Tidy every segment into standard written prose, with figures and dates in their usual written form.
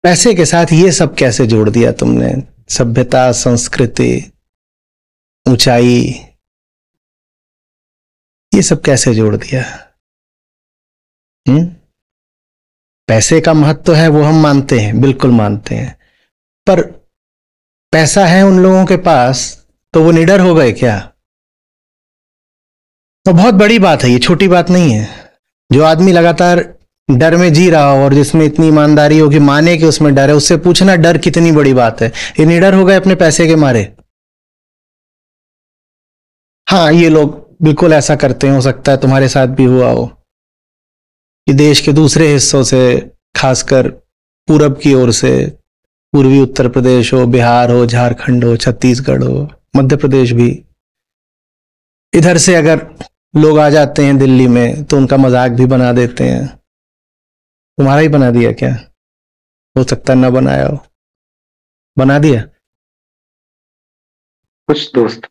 पैसे के साथ ये सब कैसे जोड़ दिया तुमने? सभ्यता, संस्कृति, ऊंचाई, ये सब कैसे जोड़ दिया? पैसे का महत्व है वो हम मानते हैं, बिल्कुल मानते हैं, पर पैसा है उन लोगों के पास तो वो निडर हो गए क्या? तो बहुत बड़ी बात है, ये छोटी बात नहीं है। जो आदमी लगातार डर में जी रहा हो और जिसमें इतनी ईमानदारी हो कि माने कि उसमें डर है, उससे पूछना डर कितनी बड़ी बात है। ये निडर हो गए अपने पैसे के मारे। हाँ, ये लोग बिल्कुल ऐसा करते हैं, हो सकता है तुम्हारे साथ भी हुआ हो कि देश के दूसरे हिस्सों से, खासकर पूरब की ओर से, पूर्वी उत्तर प्रदेश हो, बिहार हो, झारखंड हो, छत्तीसगढ़ हो, मध्य प्रदेश भी, इधर से अगर लोग आ जाते हैं दिल्ली में तो उनका मजाक भी बना देते हैं। तुम्हारा ही बना दिया क्या? हो सकता है ना बनाया हो, बना दिया कुछ दोस्त।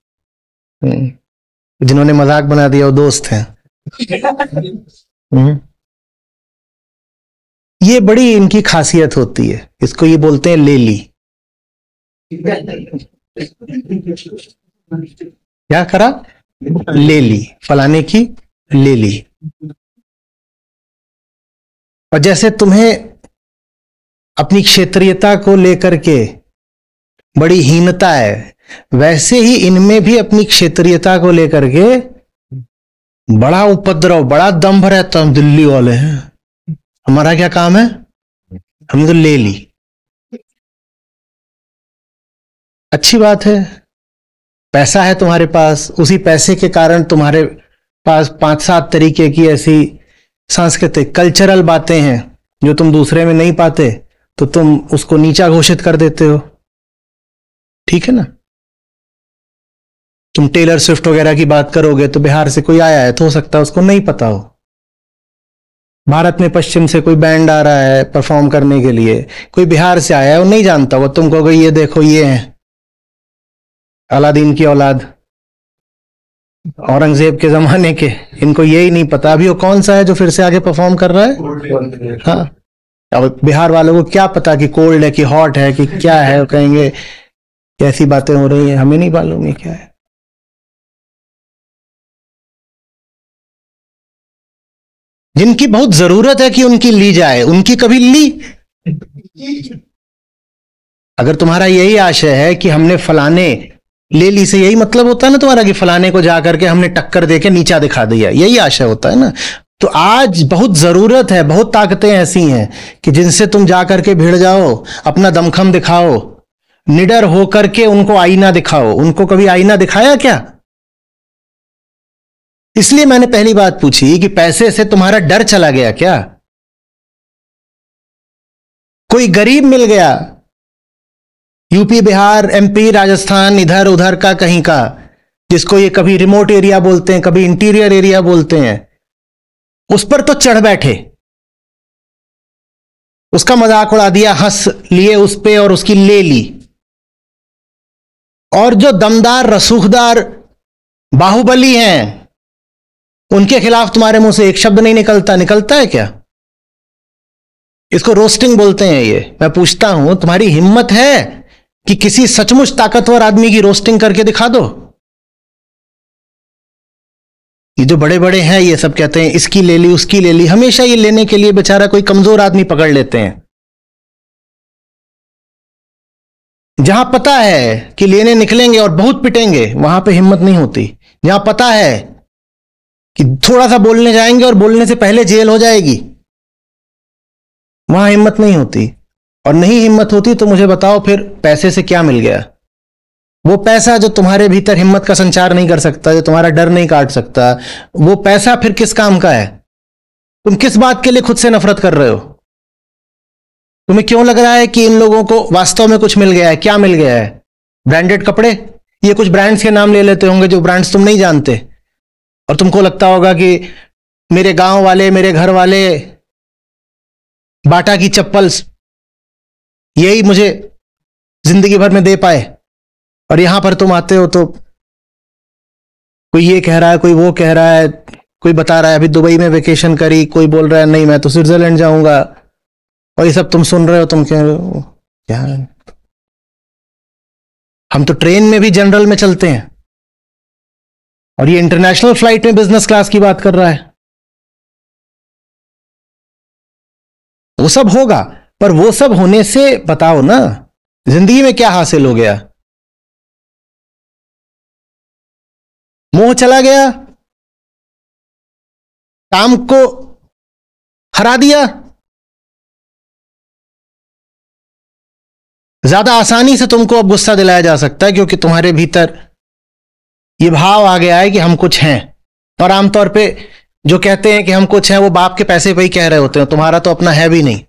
जिन्होंने मजाक बना दिया वो दोस्त हैं। ये बड़ी इनकी खासियत होती है, इसको ये बोलते हैं लेली। क्या करा? लेली, फलाने की लेली। और जैसे तुम्हें अपनी क्षेत्रीयता को लेकर के बड़ी हीनता है, वैसे ही इनमें भी अपनी क्षेत्रीयता को लेकर के बड़ा उपद्रव, बड़ा दंभ रहता। हम दिल्ली वाले हैं, हमारा क्या काम है, हमने तो ले ली। अच्छी बात है, पैसा है तुम्हारे पास, उसी पैसे के कारण तुम्हारे पास 5-7 तरीके की ऐसी सांस्कृतिक, कल्चरल बातें हैं जो तुम दूसरे में नहीं पाते, तो तुम उसको नीचा घोषित कर देते हो। ठीक है ना? तुम टेलर स्विफ्ट वगैरह की बात करोगे तो बिहार से कोई आया है तो हो सकता है उसको नहीं पता हो। भारत में पश्चिम से कोई बैंड आ रहा है परफॉर्म करने के लिए, कोई बिहार से आया है, वो नहीं जानता, वो तुम कहोगे ये देखो ये है अलादीन की औलाद, औरंगजेब के जमाने के, इनको यही नहीं पता अभी वो कौन सा है जो फिर से आगे परफॉर्म कर रहा है। हाँ, अब बिहार वालों को क्या पता कि कोल्ड है कि हॉट है कि क्या है, वो कहेंगे कैसी बातें हो रही हैं, हमें नहीं मालूम ये क्या है। जिनकी बहुत जरूरत है कि उनकी ली जाए, उनकी कभी ली। अगर तुम्हारा यही आशय है कि हमने फलाने ले ली, से यही मतलब होता है ना तुम्हारा कि फलाने को जाकर के हमने टक्कर देके नीचा दिखा दिया, यही आशय होता है ना। तो आज बहुत जरूरत है, बहुत ताकतें ऐसी हैं कि जिनसे तुम जाकर के भिड़ जाओ, अपना दमखम दिखाओ, निडर होकर के उनको आईना दिखाओ। उनको कभी आईना दिखाया क्या? इसलिए मैंने पहली बात पूछी कि पैसे से तुम्हारा डर चला गया क्या? कोई गरीब मिल गया, यूपी, बिहार, एमपी, राजस्थान, इधर उधर का कहीं का, जिसको ये कभी रिमोट एरिया बोलते हैं, कभी इंटीरियर एरिया बोलते हैं, उस पर तो चढ़ बैठे, उसका मजाक उड़ा दिया, हंस लिए उस पे और उसकी ले ली। और जो दमदार, रसूखदार, बाहुबली हैं, उनके खिलाफ तुम्हारे मुंह से एक शब्द नहीं निकलता। निकलता है क्या? इसको रोस्टिंग बोलते हैं। ये मैं पूछता हूं, तुम्हारी हिम्मत है कि किसी सचमुच ताकतवर आदमी की रोस्टिंग करके दिखा दो? ये जो बड़े बड़े हैं ये सब कहते हैं इसकी ले ली, उसकी ले ली, हमेशा ये लेने के लिए बेचारा कोई कमजोर आदमी पकड़ लेते हैं। जहां पता है कि लेने निकलेंगे और बहुत पिटेंगे, वहां पे हिम्मत नहीं होती। जहां पता है कि थोड़ा सा बोलने जाएंगे और बोलने से पहले जेल हो जाएगी, वहां हिम्मत नहीं होती। और नहीं हिम्मत होती तो मुझे बताओ फिर पैसे से क्या मिल गया? वो पैसा जो तुम्हारे भीतर हिम्मत का संचार नहीं कर सकता, जो तुम्हारा डर नहीं काट सकता, वो पैसा फिर किस काम का है? तुम किस बात के लिए खुद से नफरत कर रहे हो? तुम्हें क्यों लग रहा है कि इन लोगों को वास्तव में कुछ मिल गया है? क्या मिल गया है? ब्रांडेड कपड़े? ये कुछ ब्रांड्स के नाम ले लेते होंगे जो ब्रांड्स तुम नहीं जानते, और तुमको लगता होगा कि मेरे गांव वाले, मेरे घर वाले बाटा की चप्पल यही मुझे जिंदगी भर में दे पाए, और यहां पर तुम आते हो तो कोई ये कह रहा है, कोई वो कह रहा है, कोई बता रहा है अभी दुबई में वेकेशन करी, कोई बोल रहा है नहीं मैं तो स्विट्जरलैंड जाऊंगा। और ये सब तुम सुन रहे हो, तुम कह रहे हो क्या, हम तो ट्रेन में भी जनरल में चलते हैं और ये इंटरनेशनल फ्लाइट में बिजनेस क्लास की बात कर रहा है। वो सब होगा, पर वो सब होने से बताओ ना जिंदगी में क्या हासिल हो गया? मोह चला गया, काम को हरा दिया, ज्यादा आसानी से तुमको अब गुस्सा दिलाया जा सकता है क्योंकि तुम्हारे भीतर ये भाव आ गया है कि हम कुछ हैं। और आमतौर पे जो कहते हैं कि हम कुछ हैं वो बाप के पैसे पे ही कह रहे होते हैं, तुम्हारा तो अपना है भी नहीं,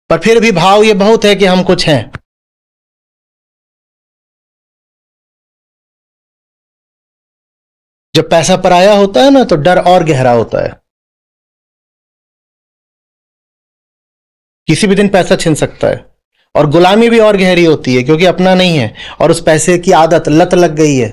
पर फिर भी भाव ये बहुत है कि हम कुछ हैं। जब पैसा पराया होता है ना तो डर और गहरा होता है, किसी भी दिन पैसा छिन सकता है। और गुलामी भी और गहरी होती है क्योंकि अपना नहीं है और उस पैसे की आदत लत लग गई है।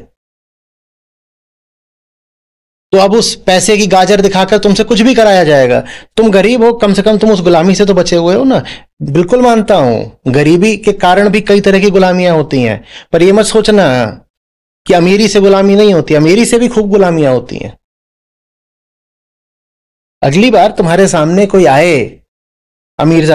तो अब उस पैसे की गाजर दिखाकर तुमसे कुछ भी कराया जाएगा। तुम गरीब हो, कम से कम तुम उस गुलामी से तो बचे हुए हो ना। बिल्कुल मानता हूं गरीबी के कारण भी कई तरह की गुलामियां होती हैं, पर यह मत सोचना कि अमीरी से गुलामी नहीं होती, अमीरी से भी खूब गुलामियां होती हैं। अगली बार तुम्हारे सामने कोई आए अमीर